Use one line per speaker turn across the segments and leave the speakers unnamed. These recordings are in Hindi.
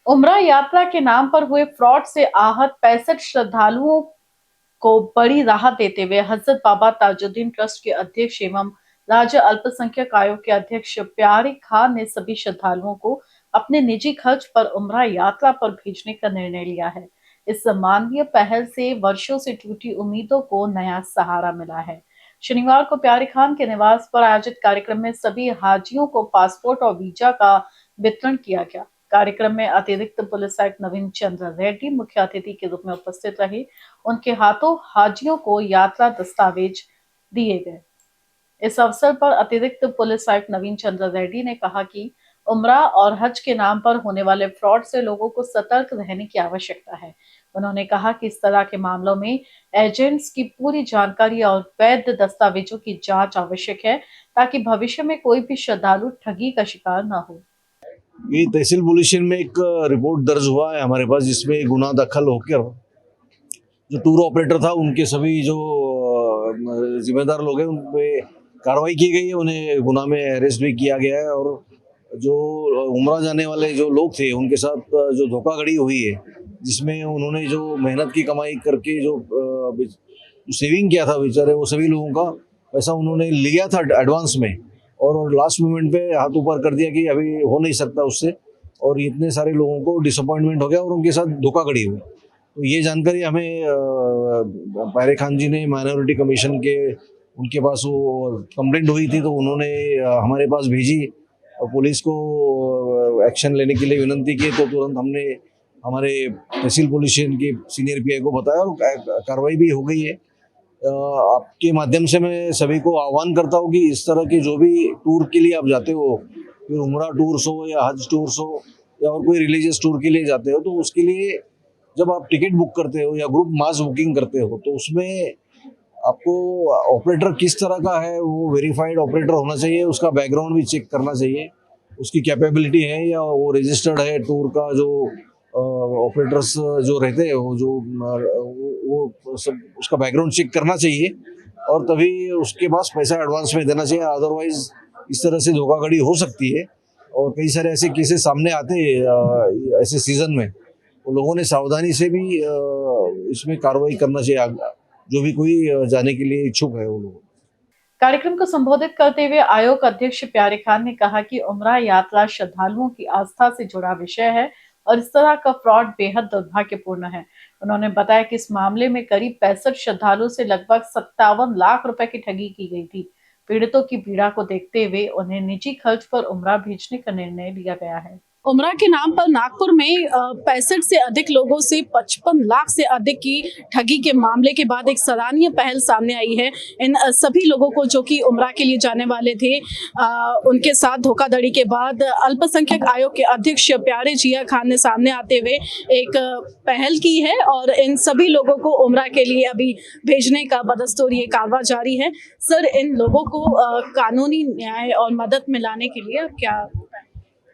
उमरा यात्रा के नाम पर हुए फ्रॉड से आहत 65 श्रद्धालुओं को बड़ी राहत देते हुए हजरत बाबा ताजुद्दीन ट्रस्ट के अध्यक्ष एवं राज्य अल्पसंख्यक आयोग के अध्यक्ष प्यारे खान ने सभी श्रद्धालुओं को अपने निजी खर्च पर उमरा यात्रा पर भेजने का निर्णय लिया है। इस मानवीय पहल से वर्षों से टूटी उम्मीदों को नया सहारा मिला है। शनिवार को प्यारे खान के निवास पर आयोजित कार्यक्रम में सभी हाजियों को पासपोर्ट और वीजा का वितरण किया गया। कार्यक्रम में अतिरिक्त पुलिस आयुक्त नवीन चंद्र रेड्डी मुख्य अतिथि के रूप में उपस्थित रहे। उनके हाथों हाजियों को यात्रा दस्तावेज दिए गए। इस अवसर पर अतिरिक्त पुलिस आयुक्त नवीन चंद्र रेड्डी ने कहा कि उमरा और हज के नाम पर होने वाले फ्रॉड से लोगों को सतर्क रहने की आवश्यकता है। उन्होंने कहा कि इस तरह के मामलों में एजेंट्स की पूरी जानकारी और वैध दस्तावेजों की जांच आवश्यक है ताकि भविष्य में कोई भी श्रद्धालु ठगी का शिकार न हो।
ये तहसील पुलिस स्टेशन में एक रिपोर्ट दर्ज हुआ है हमारे पास, जिसमें गुनाह दाखिल होकर जो टूर ऑपरेटर था उनके सभी जो जिम्मेदार लोग हैं उन पे कार्रवाई की गई है। उन्हें गुनाह में अरेस्ट भी किया गया है और जो उमरा जाने वाले जो लोग थे उनके साथ जो धोखाधड़ी हुई है, जिसमें उन्होंने जो मेहनत की कमाई करके जो सेविंग किया था बेचारे, वो सभी लोगों का पैसा उन्होंने लिया था एडवांस में और लास्ट मोमेंट पे हाथ ऊपर कर दिया कि अभी हो नहीं सकता उससे, और इतने सारे लोगों को डिसअपॉइंटमेंट हो गया और उनके साथ धोखाधड़ी हुई। तो ये जानकारी हमें प्यारे खान जी ने माइनॉरिटी कमीशन के उनके पास वो कंप्लेंट हुई थी, तो उन्होंने हमारे पास भेजी और पुलिस को एक्शन लेने के लिए विनंती की। तो तुरंत हमने हमारे तहसील पुलिस स्टेशन के सीनियर पीआई को बताया और कार्रवाई भी हो गई है। आपके माध्यम से मैं सभी को आह्वान करता हूँ कि इस तरह के जो भी टूर के लिए आप जाते हो, फिर उमरा टूर्स हो या हज टूर्स हो या और कोई रिलीजियस टूर के लिए जाते हो, तो उसके लिए जब आप टिकट बुक करते हो या ग्रुप मास बुकिंग करते हो तो उसमें आपको ऑपरेटर किस तरह का है वो वेरीफाइड ऑपरेटर होना चाहिए, उसका बैकग्राउंड भी चेक करना चाहिए, उसकी कैपेबिलिटी है या वो रजिस्टर्ड है टूर का। जो ऑपरेटर्स जो रहते हैं वो सब उसका बैकग्राउंड चेक करना चाहिए और तभी उसके पास पैसा एडवांस में देना चाहिए। अदरवाइज इस तरह से धोखाधड़ी हो सकती है और कई सारे ऐसे केसेस सामने आते हैं ऐसे सीजन में। तो लोगों ने सावधानी से भी इसमें कार्रवाई करना चाहिए, जो भी कोई जाने के लिए इच्छुक है वो लोग।
कार्यक्रम को संबोधित करते हुए आयोग अध्यक्ष प्यारे खान ने कहा कि उमरा यात्रा श्रद्धालुओं की आस्था से जुड़ा विषय है और इस तरह का फ्रॉड बेहद दुर्भाग्यपूर्ण है। उन्होंने बताया कि इस मामले में करीब 65 श्रद्धालुओं से लगभग 57 लाख रुपए की ठगी की गई थी। पीड़ितों की पीड़ा को देखते हुए उन्हें निजी खर्च पर उमरा भेजने का निर्णय लिया गया है।
उमरा के नाम पर नागपुर में 65 से अधिक लोगों से 55 लाख से अधिक की ठगी के मामले के बाद एक सराहनीय पहल सामने आई है। इन सभी लोगों को जो कि उमरा के लिए जाने वाले थे, उनके साथ धोखाधड़ी के बाद अल्पसंख्यक आयोग के अध्यक्ष प्यारे जिया खान ने सामने आते हुए एक पहल की है और इन सभी लोगों को उमरा के लिए अभी भेजने का बदस्तूर ये कारवां जारी है। सर, इन लोगों को कानूनी न्याय और मदद में लाने के लिए क्या?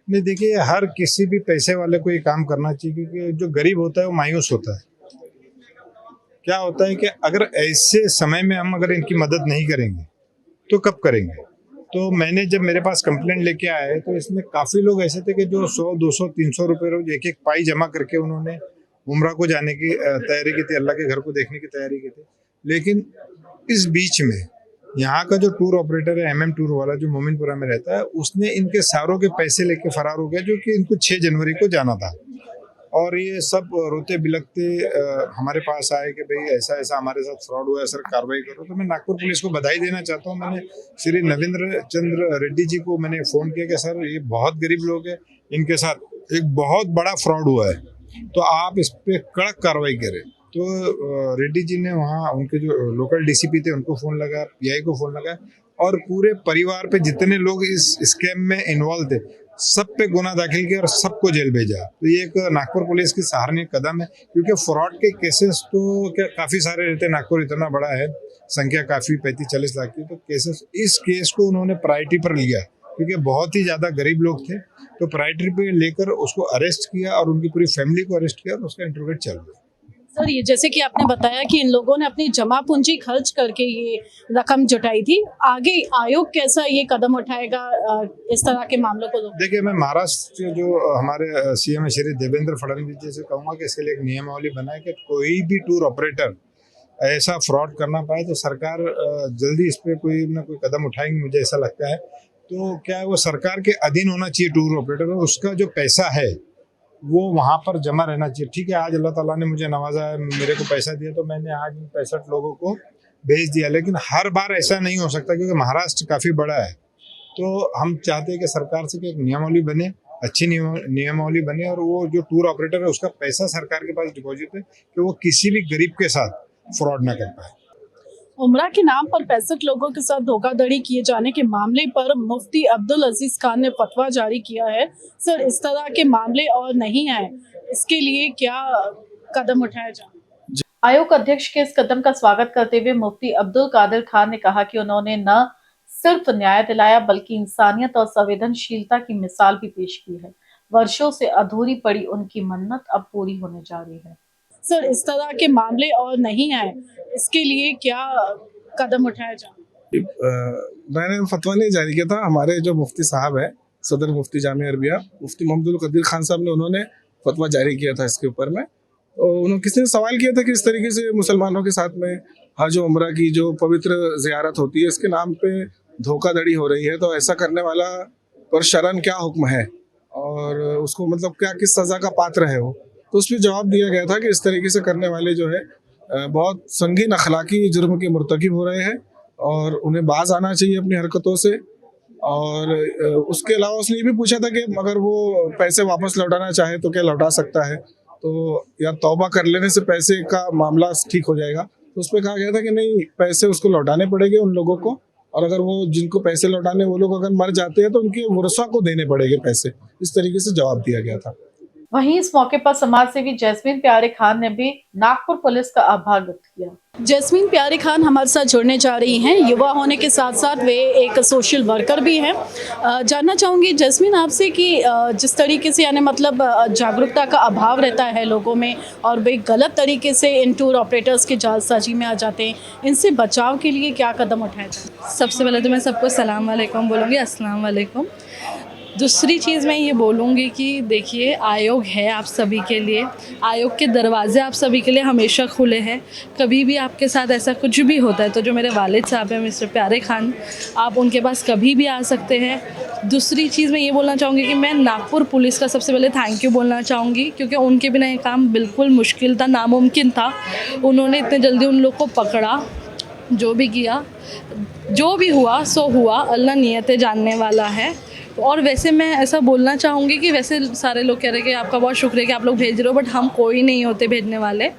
नहीं, देखिए, हर किसी भी पैसे वाले को ये काम करना चाहिए, क्योंकि जो गरीब होता है वो मायूस होता है। क्या होता है कि अगर ऐसे समय में हम अगर इनकी मदद नहीं करेंगे तो कब करेंगे। तो मैंने जब मेरे पास कंप्लेंट लेके आए तो इसमें काफ़ी लोग ऐसे थे कि जो 100, 200, 300 रुपये रोज एक एक पाई जमा करके उन्होंने उमरा को जाने की तैयारी की थी, अल्लाह के घर को देखने की तैयारी की थी। लेकिन इस बीच में यहाँ का जो टूर ऑपरेटर है, MM टूर वाला, जो मोमिनपुरा में रहता है, उसने इनके सारों के पैसे लेके फरार हो गया, जो कि इनको 6 जनवरी को जाना था। और ये सब रोते बिलखते हमारे पास आए कि भाई ऐसा ऐसा हमारे साथ फ्रॉड हुआ है, सर कार्रवाई करो। तो मैं नागपुर पुलिस को बधाई देना चाहता हूँ। मैंने श्री नवीन चंद्र रेड्डी जी को मैंने फ़ोन किया कि सर ये बहुत गरीब लोग हैं, इनके साथ एक बहुत बड़ा फ्रॉड हुआ है, तो आप इस पर कड़क कार्रवाई करें। तो रेड्डी जी ने वहाँ उनके जो लोकल DCP थे उनको फ़ोन लगाया, PI को फ़ोन लगाया और पूरे परिवार पे जितने लोग इस स्कैम में इन्वॉल्व थे सब पे गुना दाखिल किया और सबको जेल भेजा। तो ये एक नागपुर पुलिस की सराहनीय कदम है, क्योंकि फ्रॉड के केसेस तो क्या काफ़ी सारे रहते हैं। नागपुर इतना बड़ा है, संख्या काफ़ी 35-40 लाख की, तो केसेस, इस केस को उन्होंने प्रायोरिटी पर लिया क्योंकि बहुत ही ज़्यादा गरीब लोग थे। तो प्रायोरिटी पे लेकर उसको अरेस्ट किया और उनकी पूरी फैमिली को अरेस्ट किया और उसका इंटरोगेट चल रहा है।
सर, ये जैसे कि आपने बताया कि इन लोगों ने अपनी जमा पूंजी खर्च करके ये रकम जुटाई थी, आगे आयोग कैसा ये कदम उठाएगा इस तरह के मामलों को?
देखिए, मैं महाराष्ट्र के जो हमारे सीएम श्री देवेंद्र फडणवीस जी से कहूँगा कि इसके लिए एक नियमावली बनाए कि कोई भी टूर ऑपरेटर ऐसा फ्रॉड करना पाए तो सरकार जल्दी इस पर कोई ना कोई कदम उठाएंगे, मुझे ऐसा लगता है। तो क्या है, वो सरकार के अधीन होना चाहिए टूर ऑपरेटर, और उसका जो पैसा है वो वहाँ पर जमा रहना चाहिए। ठीक है, आज अल्लाह ताला ने मुझे नवाजा है, मेरे को पैसा दिया तो मैंने आज 65 लोगों को भेज दिया, लेकिन हर बार ऐसा नहीं हो सकता क्योंकि महाराष्ट्र काफ़ी बड़ा है। तो हम चाहते हैं कि सरकार से कि एक नियमावली बने, अच्छी नियमावली बने, और वो जो टूर ऑपरेटर है उसका पैसा सरकार के पास डिपॉजिट है कि वो किसी भी गरीब के साथ फ्रॉड ना कर पाए।
उमरा के नाम पर 65 लोगों के साथ धोखाधड़ी किए जाने के मामले पर मुफ्ती अब्दुल अजीज खान ने फतवा जारी किया है। सर, इस तरह के मामले और नहीं आए, इसके लिए क्या कदम उठाया जाए?
आयोग अध्यक्ष के इस कदम का स्वागत करते हुए मुफ्ती अब्दुल कादिर खान ने कहा कि उन्होंने न सिर्फ न्याय दिलाया बल्कि इंसानियत और संवेदनशीलता की मिसाल भी पेश की है। वर्षों से अधूरी पड़ी उनकी मन्नत अब पूरी होने जा रही है।
सर, इस तरह के मामले और नहीं आए, इसके लिए क्या कदम उठाया जाए?
मैंने फतवा नहीं जारी किया था, हमारे जो मुफ्ती साहब है, सदर मुफ्ती जामिया अरबिया मुफ्ती मोहम्मद कदीर खान साहब ने, उन्होंने फतवा जारी किया था इसके ऊपर में। तो उन्होंने किसी ने सवाल किया था कि इस तरीके से मुसलमानों के साथ में हज उम्रा की जो पवित्र ज़ियारत होती है, इसके नाम पे धोखाधड़ी हो रही है, तो ऐसा करने वाला पर शरन क्या हुक्म है और उसको मतलब क्या किस सज़ा का पात्र है वो। तो उस पर जवाब दिया गया था कि इस तरीके से करने वाले जो है बहुत संगीन अखलाकी जुर्म के मुर्तकिब हो रहे हैं और उन्हें बाज आना चाहिए अपनी हरकतों से। और उसके अलावा उसने ये भी पूछा था कि अगर वो पैसे वापस लौटाना चाहे तो क्या लौटा सकता है, तो या तौबा कर लेने से पैसे का मामला ठीक हो जाएगा। तो उस पर कहा गया था कि नहीं, पैसे उसको लौटाने पड़ेंगे उन लोगों को, और अगर वो जिनको पैसे लौटाने वो लोग अगर मर जाते हैं तो उनके वरसा को देने पड़ेंगे पैसे। इस तरीके से जवाब दिया गया था।
वहीं इस मौके पर समाज सेवी जैस्मीन प्यारे खान ने भी नागपुर पुलिस का आभार व्यक्त किया।
जैस्मीन प्यारे खान हमारे साथ जुड़ने जा रही हैं। युवा होने के साथ साथ वे एक सोशल वर्कर भी हैं। जानना चाहूँगी जैस्मीन आपसे कि जिस तरीके से यानी मतलब जागरूकता का अभाव रहता है लोगों में और वे गलत तरीके से इन टूर ऑपरेटर्स के जालसाजी में आ जाते हैं, इनसे बचाव के लिए क्या कदम उठाए जाए?
सबसे पहले तो मैं सबको सलाम वालेकुम बोलूँगी, अस्सलाम वालेकुम। दूसरी चीज़ मैं ये बोलूँगी कि देखिए, आयोग है आप सभी के लिए, आयोग के दरवाजे आप सभी के लिए हमेशा खुले हैं। कभी भी आपके साथ ऐसा कुछ भी होता है तो जो मेरे वालिद साहब हैं मिस्टर प्यारे खान, आप उनके पास कभी भी आ सकते हैं। दूसरी चीज़ मैं ये बोलना चाहूँगी कि मैं नागपुर पुलिस का सबसे पहले थैंक यू बोलना चाहूँगी, क्योंकि उनके बिना ये काम बिल्कुल मुश्किल था, नामुमकिन था। उन्होंने इतने जल्दी उन लोग को पकड़ा, जो भी किया, जो भी हुआ सो हुआ, अल्लाह नियतें जानने वाला है। और वैसे मैं ऐसा बोलना चाहूँगी कि वैसे सारे लोग कह रहे हैं कि आपका बहुत शुक्रिया कि आप लोग भेज रहे हो, बट हम कोई नहीं होते भेजने वाले,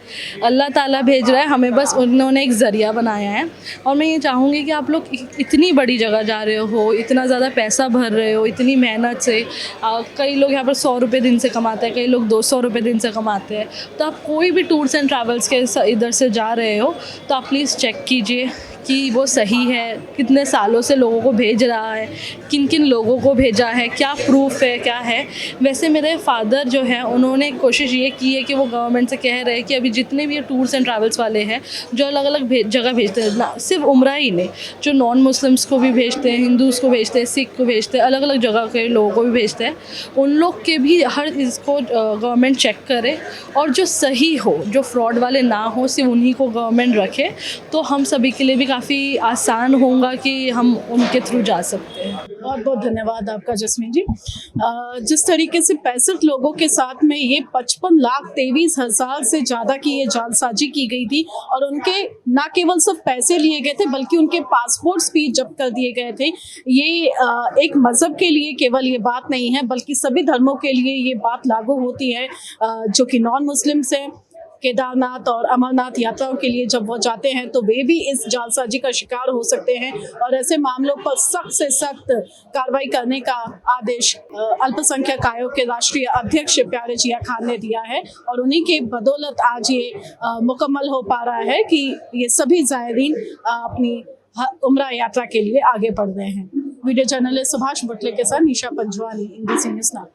अल्लाह ताला भेज रहा है हमें, बस उन्होंने एक ज़रिया बनाया है। और मैं ये चाहूँगी कि आप लोग इतनी बड़ी जगह जा रहे हो, इतना ज़्यादा पैसा भर रहे हो, इतनी मेहनत से, कई लोग यहाँ पर 100 रुपये दिन से कमाते हैं, कई लोग 200 रुपये दिन से कमाते हैं। तो आप कोई भी टूर्स एंड ट्रैवल्स के इधर से जा रहे हो तो आप प्लीज़ चेक कीजिए कि वो सही है, कितने सालों से लोगों को भेज रहा है, किन किन लोगों को भेजा है, क्या प्रूफ है, क्या है। वैसे मेरे फादर जो है उन्होंने कोशिश ये की है कि वो गवर्नमेंट से कह रहे हैं कि अभी जितने भी टूर्स एंड ट्रैवल्स वाले हैं जो अलग अलग जगह भेजते हैं, ना सिर्फ उम्रा ही नहीं, जो नॉन मुस्लिम्स को भी भेजते हैं, हिंदूज़ को भेजते हैं, सिख को भेजते हैं, अलग अलग जगह के लोगों को भी भेजते हैं, उन लोग के भी हर इसको गवर्नमेंट चेक करे और जो सही हो, जो फ्रॉड वाले ना हो, सिर्फ उन्हीं को गवर्नमेंट रखे, तो हम सभी के लिए भी काफ़ी आसान होगा कि हम उनके थ्रू जा सकते हैं।
बहुत बहुत धन्यवाद आपका जस्मीन जी। जिस तरीके से 65 लोगों के साथ में ये 55,23,000 से ज़्यादा की ये जालसाजी की गई थी और उनके ना केवल सिर्फ पैसे लिए गए थे बल्कि उनके पासपोर्ट्स भी जब्त कर दिए गए थे। ये एक मज़हब के लिए केवल ये बात नहीं है बल्कि सभी धर्मों के लिए ये बात लागू होती है। जो कि नॉन मुस्लिम्स हैं, केदारनाथ और अमरनाथ यात्राओं के लिए जब वो जाते हैं तो वे भी इस जालसाजी का शिकार हो सकते हैं और ऐसे मामलों पर सख्त से सख्त कार्रवाई करने का आदेश अल्पसंख्यक आयोग के राष्ट्रीय अध्यक्ष प्यारे जिया खान ने दिया है और उन्हीं के बदौलत आज ये मुकम्मल हो पा रहा है कि ये सभी ज़ायरीन अपनी उम्रा यात्रा के लिए आगे बढ़ रहे हैं। वीडियो जर्नलिस्ट सुभाष बुटले के साथ निशा पंजवानी, इंडी न्यूज़ नागपुर।